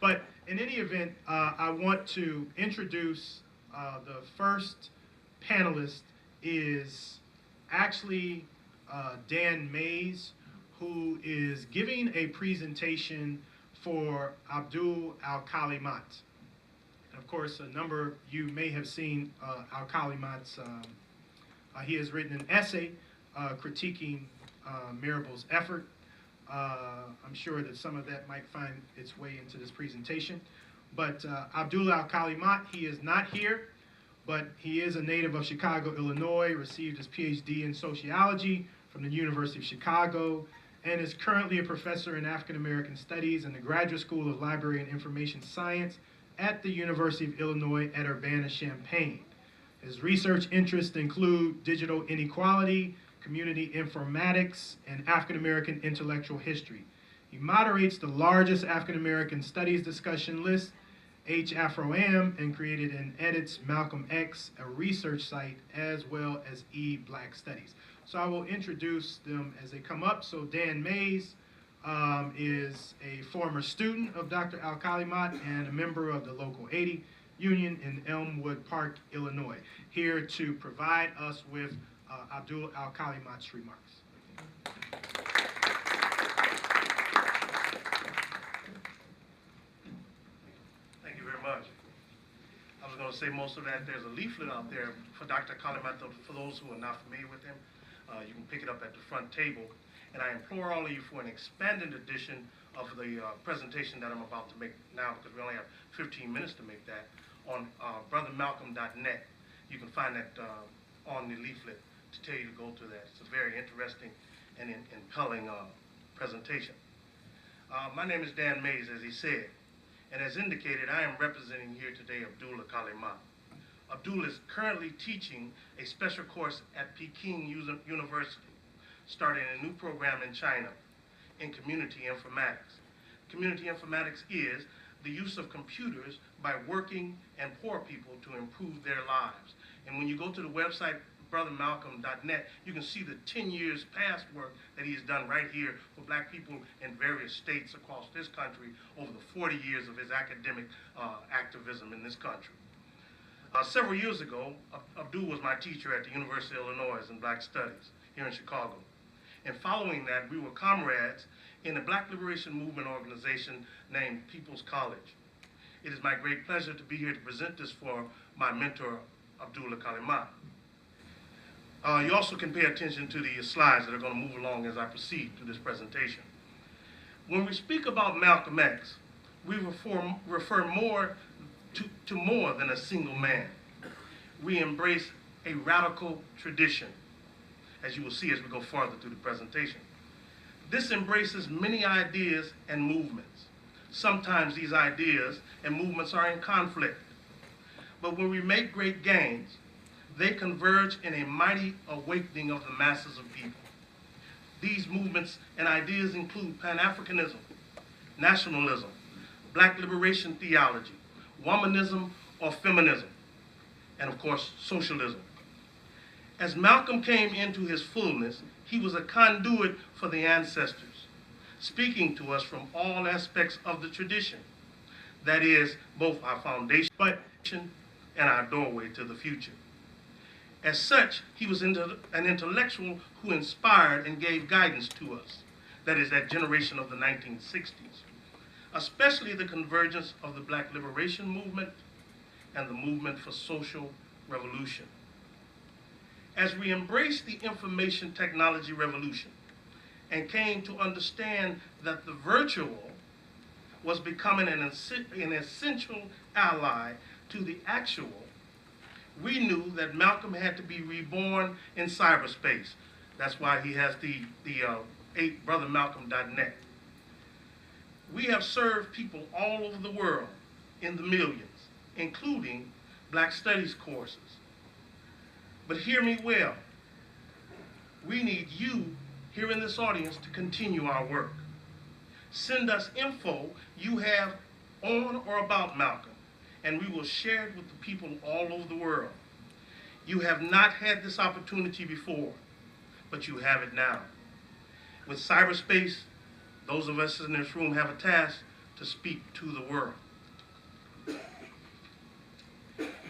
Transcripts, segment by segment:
But in any event, I want to introduce the first panelist is actually Dan Mays, who is giving a presentation for Abdul Alkalimat. And of course, a number of you may have seen Alkalimat's, he has written an essay critiquing Mirabel's effort. I'm sure that some of that might find its way into this presentation. But Abdul Alkalimat, he is not here, but he is a native of Chicago, Illinois, received his PhD in sociology from the University of Chicago, and is currently a professor in African American Studies in the Graduate School of Library and Information Science at the University of Illinois at Urbana-Champaign. His research interests include digital inequality, community informatics, and African American intellectual history. He moderates the largest African American studies discussion list, H-Afro-Am, and created and edits Malcolm X, a research site, as well as E-Black Studies. So I will introduce them as they come up. So Dan Mays is a former student of Dr. Alkalimat and a member of the Local 80 Union in Elmwood Park, Illinois, here to provide us with Abdul Alkalimat's remarks. Thank you very much. I was going to say most of that. There's a leaflet out there for Dr. Alkalimat. For those who are not familiar with him, you can pick it up at the front table. And I implore all of you for an expanded edition of the presentation that I'm about to make now, because we only have 15 minutes to make that, on brothermalcolm.net. You can find that on the leaflet to tell you to go to that. It's a very interesting and impelling presentation. My name is Dan Mays, as he said, and as indicated, I am representing here today Abdul Alkalimat. Abdul is currently teaching a special course at Peking University, starting a new program in China in community informatics. Community informatics is the use of computers by working and poor people to improve their lives. And when you go to the website, brothermalcolm.net, you can see the 10 years past work that he's done right here for black people in various states across this country over the 40 years of his academic activism in this country. Several years ago, Abdul was my teacher at the University of Illinois in Black Studies here in Chicago. And following that, we were comrades in a Black Liberation Movement organization named People's College. It is my great pleasure to be here to present this for my mentor, Abdul Alkalimat. You also can pay attention to the slides that are going to move along as I proceed through this presentation. When we speak about Malcolm X, we refer more to more than a single man. We embrace a radical tradition, as you will see as we go farther through the presentation. This embraces many ideas and movements. Sometimes these ideas and movements are in conflict. But when we make great gains, they converge in a mighty awakening of the masses of people. These movements and ideas include Pan-Africanism, nationalism, Black liberation theology, womanism or feminism, and of course, socialism. As Malcolm came into his fullness, he was a conduit for the ancestors, speaking to us from all aspects of the tradition. That is, both our foundation and our doorway to the future. As such, he was an intellectual who inspired and gave guidance to us. That is, that generation of the 1960s, especially the convergence of the Black liberation movement and the movement for social revolution. As we embraced the information technology revolution and came to understand that the virtual was becoming an essential ally to the actual, we knew that Malcolm had to be reborn in cyberspace. That's why he has the brothermalcolm.net. We have served people all over the world in the millions, including Black Studies courses. But hear me well, we need you here in this audience to continue our work. Send us info you have on or about Malcolm, and we will share it with the people all over the world. You have not had this opportunity before, but you have it now. With cyberspace, those of us in this room have a task to speak to the world.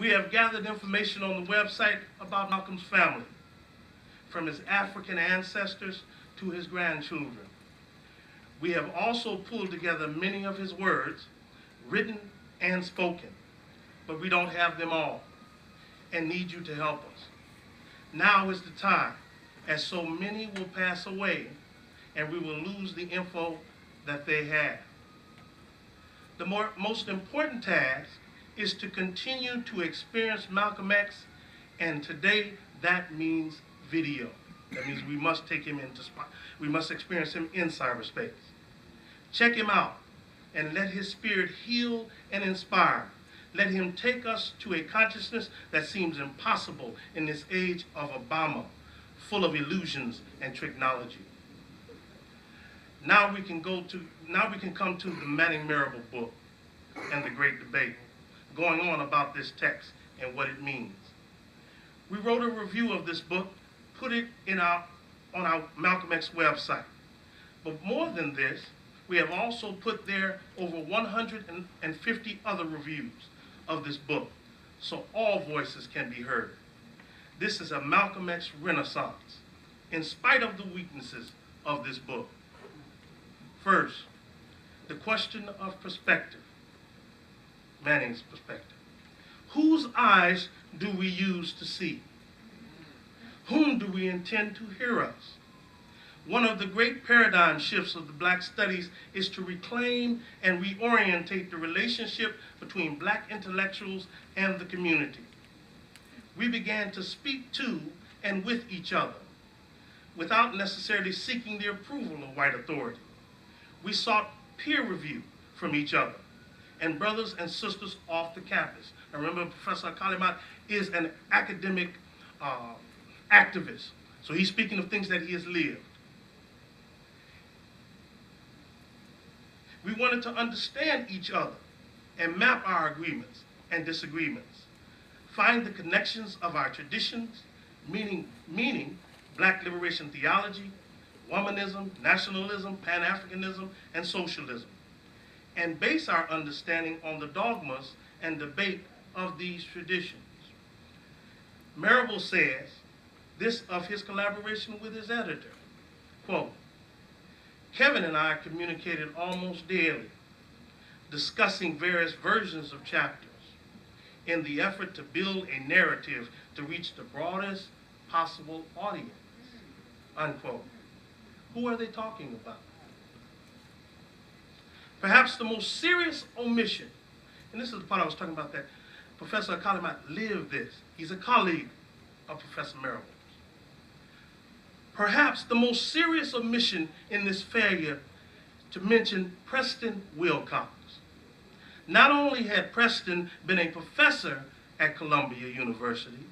We have gathered information on the website about Malcolm's family, from his African ancestors to his grandchildren. We have also pulled together many of his words, written and spoken, but we don't have them all and need you to help us. Now is the time, as so many will pass away and we will lose the info that they have. The most important task is to continue to experience Malcolm X, and today that means video. That means we must take him we must experience him in cyberspace. Check him out and let his spirit heal and inspire. Let him take us to a consciousness that seems impossible in this age of Obama, full of illusions and technology. Now we can come to the Manning Marable book and the great debate going on about this text and what it means. We wrote a review of this book, put it on our Malcolm X website. But more than this, we have also put there over 150 other reviews of this book, so all voices can be heard. This is a Malcolm X renaissance, in spite of the weaknesses of this book. First, the question of perspective, Manning's perspective. Whose eyes do we use to see? Whom do we intend to hear us? One of the great paradigm shifts of the Black studies is to reclaim and reorientate the relationship between Black intellectuals and the community. We began to speak to and with each other without necessarily seeking the approval of white authority. We sought peer review from each other and brothers and sisters off the campus. I remember Professor Alkalimat is an academic activist, so he's speaking of things that he has lived. We wanted to understand each other and map our agreements and disagreements, find the connections of our traditions, meaning Black liberation theology, womanism, nationalism, Pan-Africanism, and socialism, and base our understanding on the dogmas and debate of these traditions. Marable says this of his collaboration with his editor, quote, Kevin and I communicated almost daily, discussing various versions of chapters in the effort to build a narrative to reach the broadest possible audience, unquote. Who are they talking about? Perhaps the most serious omission, and this is the part I was talking about, that Professor Alkalimat lived this. He's a colleague of Professor Marable. Perhaps the most serious omission in this failure to mention Preston Wilcox. Not only had Preston been a professor at Columbia University,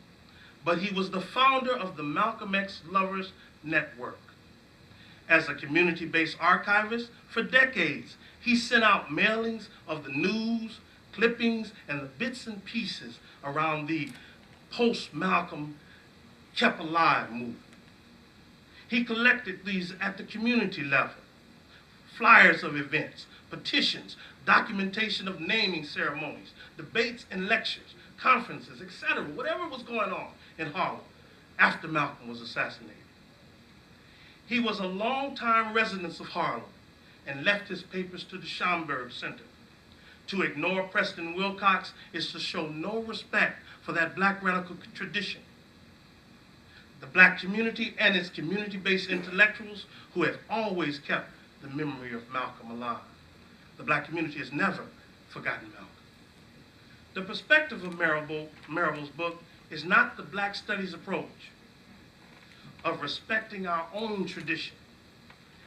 but he was the founder of the Malcolm X Lovers Network. As a community-based archivist, for decades, he sent out mailings of the news, clippings, and the bits and pieces around the post-Malcolm Kept Alive movement. He collected these at the community level, flyers of events, petitions, documentation of naming ceremonies, debates and lectures, conferences, etc., whatever was going on in Harlem after Malcolm was assassinated. He was a longtime resident of Harlem and left his papers to the Schomburg Center. To ignore Preston Wilcox is to show no respect for that Black radical tradition. The Black community and its community-based intellectuals who have always kept the memory of Malcolm alive. The Black community has never forgotten Malcolm. The perspective of Marable's book is not the Black studies approach of respecting our own tradition.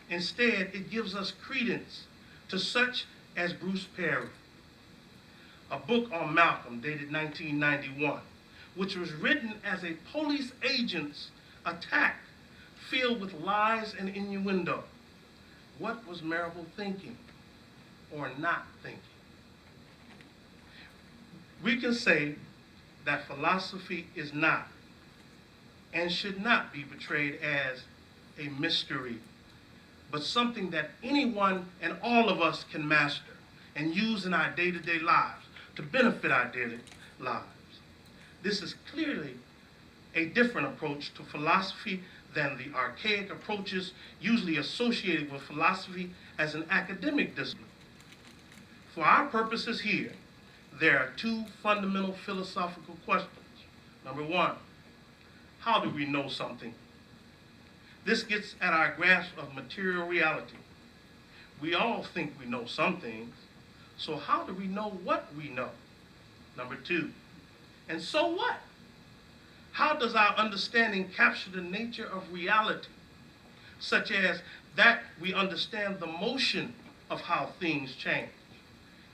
Instead, it gives us credence to such as Bruce Perry, a book on Malcolm dated 1991, which was written as a police agent's attack filled with lies and innuendo. What was Marable thinking or not thinking? We can say that philosophy is not and should not be portrayed as a mystery, but something that anyone and all of us can master and used in our day-to-day lives to benefit our daily lives. This is clearly a different approach to philosophy than the archaic approaches usually associated with philosophy as an academic discipline. For our purposes here, there are two fundamental philosophical questions. Number one, how do we know something? This gets at our grasp of material reality. We all think we know some things, so how do we know what we know? Number two, and so what? How does our understanding capture the nature of reality, such as that we understand the motion of how things change,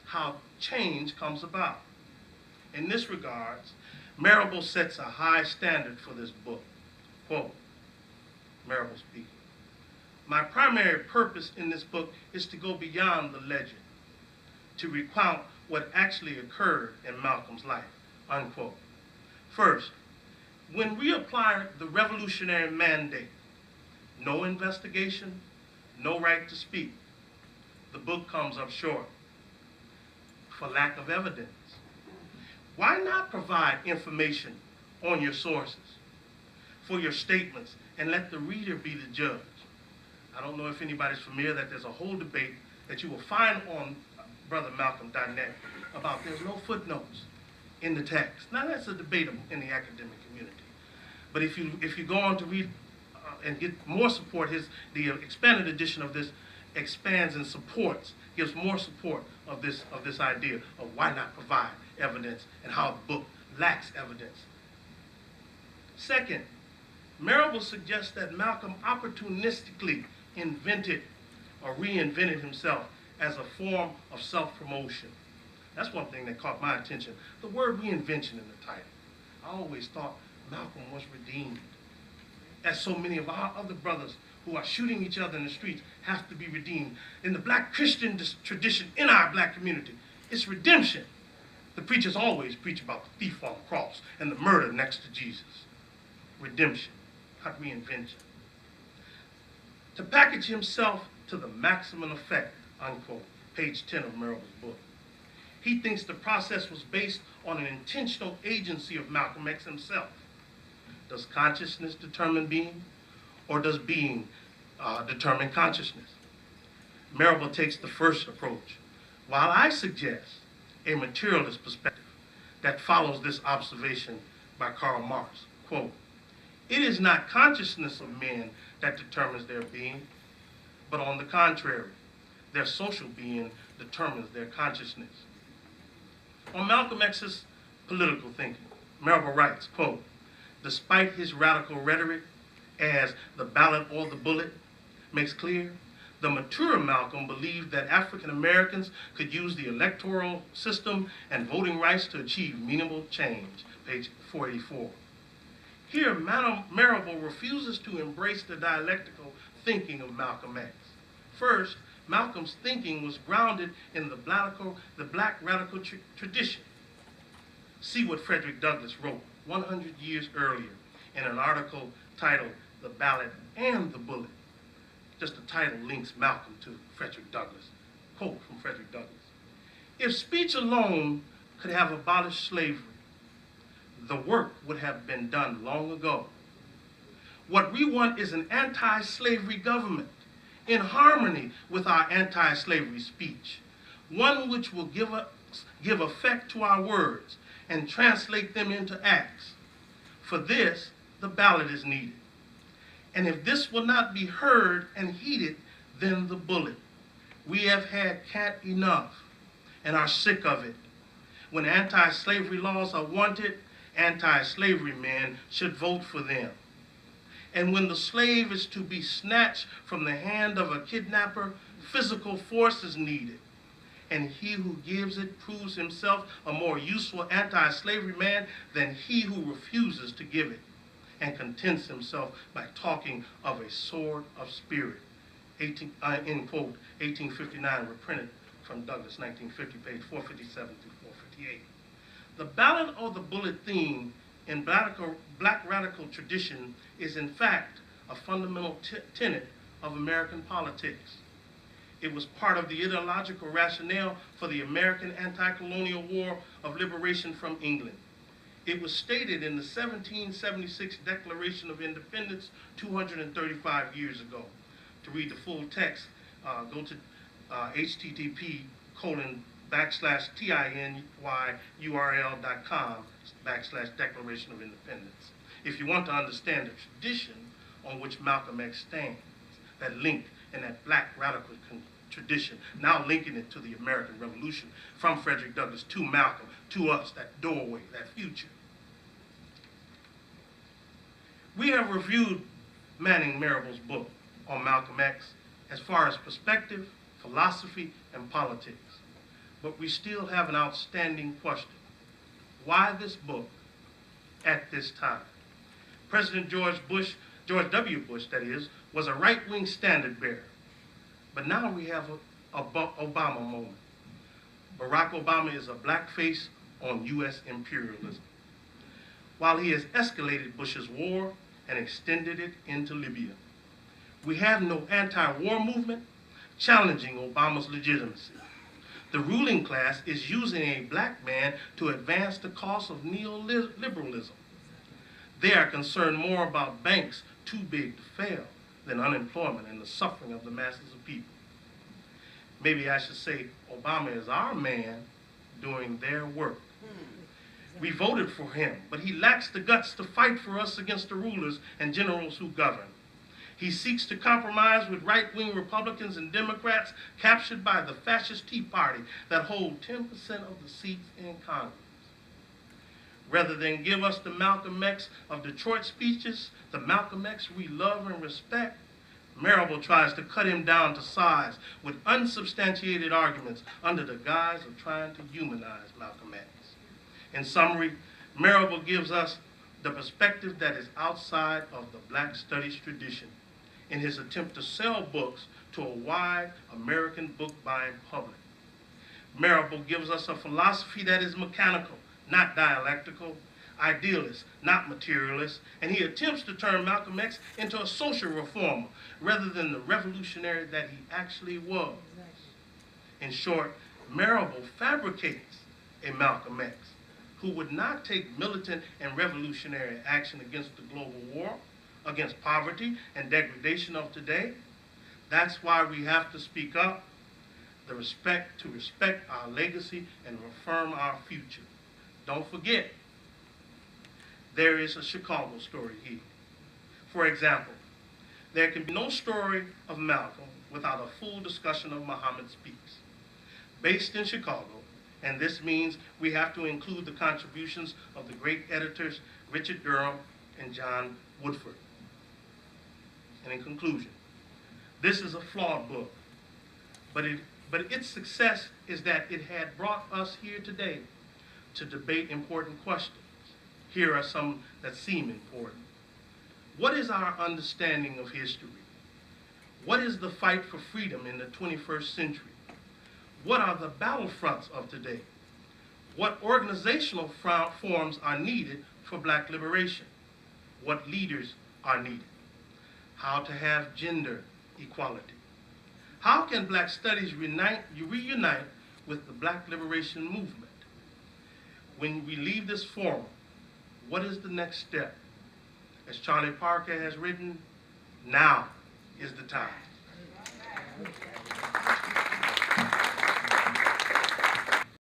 how change comes about? In this regard, Marable sets a high standard for this book. Quote, Marable speaking, "My primary purpose in this book is to go beyond the legend, to recount what actually occurred in Malcolm's life," unquote. First, when we apply the revolutionary mandate, no investigation, no right to speak, the book comes up short for lack of evidence. Why not provide information on your sources for your statements and let the reader be the judge? I don't know if anybody's familiar that there's a whole debate that you will find on brothermalcolm.net about there's no footnotes in the text. Now that's a debatable in the academic community. But if you go on to read and get more support, the expanded edition of this expands and supports, gives more support of this idea of why not provide evidence and how the book lacks evidence. Second, Marable suggests that Malcolm opportunistically invented or reinvented himself as a form of self-promotion. That's one thing that caught my attention. The word reinvention in the title. I always thought Malcolm was redeemed, as so many of our other brothers who are shooting each other in the streets have to be redeemed. In the black Christian tradition in our black community, it's redemption. The preachers always preach about the thief on the cross and the murder next to Jesus. Redemption, not reinvention. To package himself to the maximum effect, unquote, page 10 of Marable's book. He thinks the process was based on an intentional agency of Malcolm X himself. Does consciousness determine being, or does being determine consciousness? Marable takes the first approach, while I suggest a materialist perspective that follows this observation by Karl Marx. Quote, "It is not consciousness of men that determines their being, but on the contrary, their social being determines their consciousness." On Malcolm X's political thinking, Marable writes, quote, "Despite his radical rhetoric, as the ballot or the bullet makes clear, the mature Malcolm believed that African Americans could use the electoral system and voting rights to achieve meaningful change," page 484. Here, Marable refuses to embrace the dialectical thinking of Malcolm X. First, Malcolm's thinking was grounded in the black radical tradition. See what Frederick Douglass wrote 100 years earlier in an article titled "The Ballot and the Bullet." Just the title links Malcolm to Frederick Douglass. Quote from Frederick Douglass: "If speech alone could have abolished slavery, the work would have been done long ago. What we want is an anti-slavery government in harmony with our anti-slavery speech, one which will give effect to our words and translate them into acts. For this, the ballot is needed. And if this will not be heard and heeded, then the bullet. We have had cant enough and are sick of it. When anti-slavery laws are wanted, anti-slavery men should vote for them. And when the slave is to be snatched from the hand of a kidnapper, physical force is needed. And he who gives it proves himself a more useful anti-slavery man than he who refuses to give it and contents himself by talking of a sword of spirit." End quote, 1859, reprinted from Douglass, 1950, page 457 through 458. The ballot or the bullet theme in black radical tradition is in fact a fundamental tenet of American politics. It was part of the ideological rationale for the American anti-colonial war of liberation from England. It was stated in the 1776 Declaration of Independence 235 years ago. To read the full text, go to http://tinyurl.com/Declaration of Independence. If you want to understand the tradition on which Malcolm X stands, that link and that black radical tradition, now linking it to the American Revolution, from Frederick Douglass to Malcolm, to us, that doorway, that future. We have reviewed Manning Marable's book on Malcolm X as far as perspective, philosophy, and politics. But we still have an outstanding question. Why this book at this time? President George W. Bush, that is, was a right-wing standard bearer. But now we have a Obama moment. Barack Obama is a blackface on U.S. imperialism. While he has escalated Bush's war and extended it into Libya, we have no anti-war movement challenging Obama's legitimacy. The ruling class is using a black man to advance the cause of neoliberalism. They are concerned more about banks too big to fail than unemployment and the suffering of the masses of people. Maybe I should say Obama is our man doing their work. We voted for him, but he lacks the guts to fight for us against the rulers and generals who govern. He seeks to compromise with right-wing Republicans and Democrats captured by the fascist Tea Party that hold 10% of the seats in Congress. Rather than give us the Malcolm X of Detroit speeches, the Malcolm X we love and respect, Marable tries to cut him down to size with unsubstantiated arguments under the guise of trying to humanize Malcolm X. In summary, Marable gives us the perspective that is outside of the black studies tradition in his attempt to sell books to a wide American book-buying public. Marable gives us a philosophy that is mechanical, not dialectical, idealist, not materialist, and he attempts to turn Malcolm X into a social reformer rather than the revolutionary that he actually was. In short, Marable fabricates a Malcolm X who would not take militant and revolutionary action against the global war, against poverty and degradation of today. That's why we have to speak up, to respect our legacy and affirm our future. Don't forget, there is a Chicago story here. For example, there can be no story of Malcolm without a full discussion of Muhammad Speaks. Based in Chicago, and this means we have to include the contributions of the great editors Richard Durham and John Woodford. And in conclusion, this is a flawed book, but its success is that it had brought us here today to debate important questions. Here are some that seem important. What is our understanding of history? What is the fight for freedom in the 21st century? What are the battlefronts of today? What organizational forms are needed for black liberation? What leaders are needed? How to have gender equality? How can black studies reunite with the black liberation movement? When we leave this forum, what is the next step? As Charlie Parker has written, now is the time.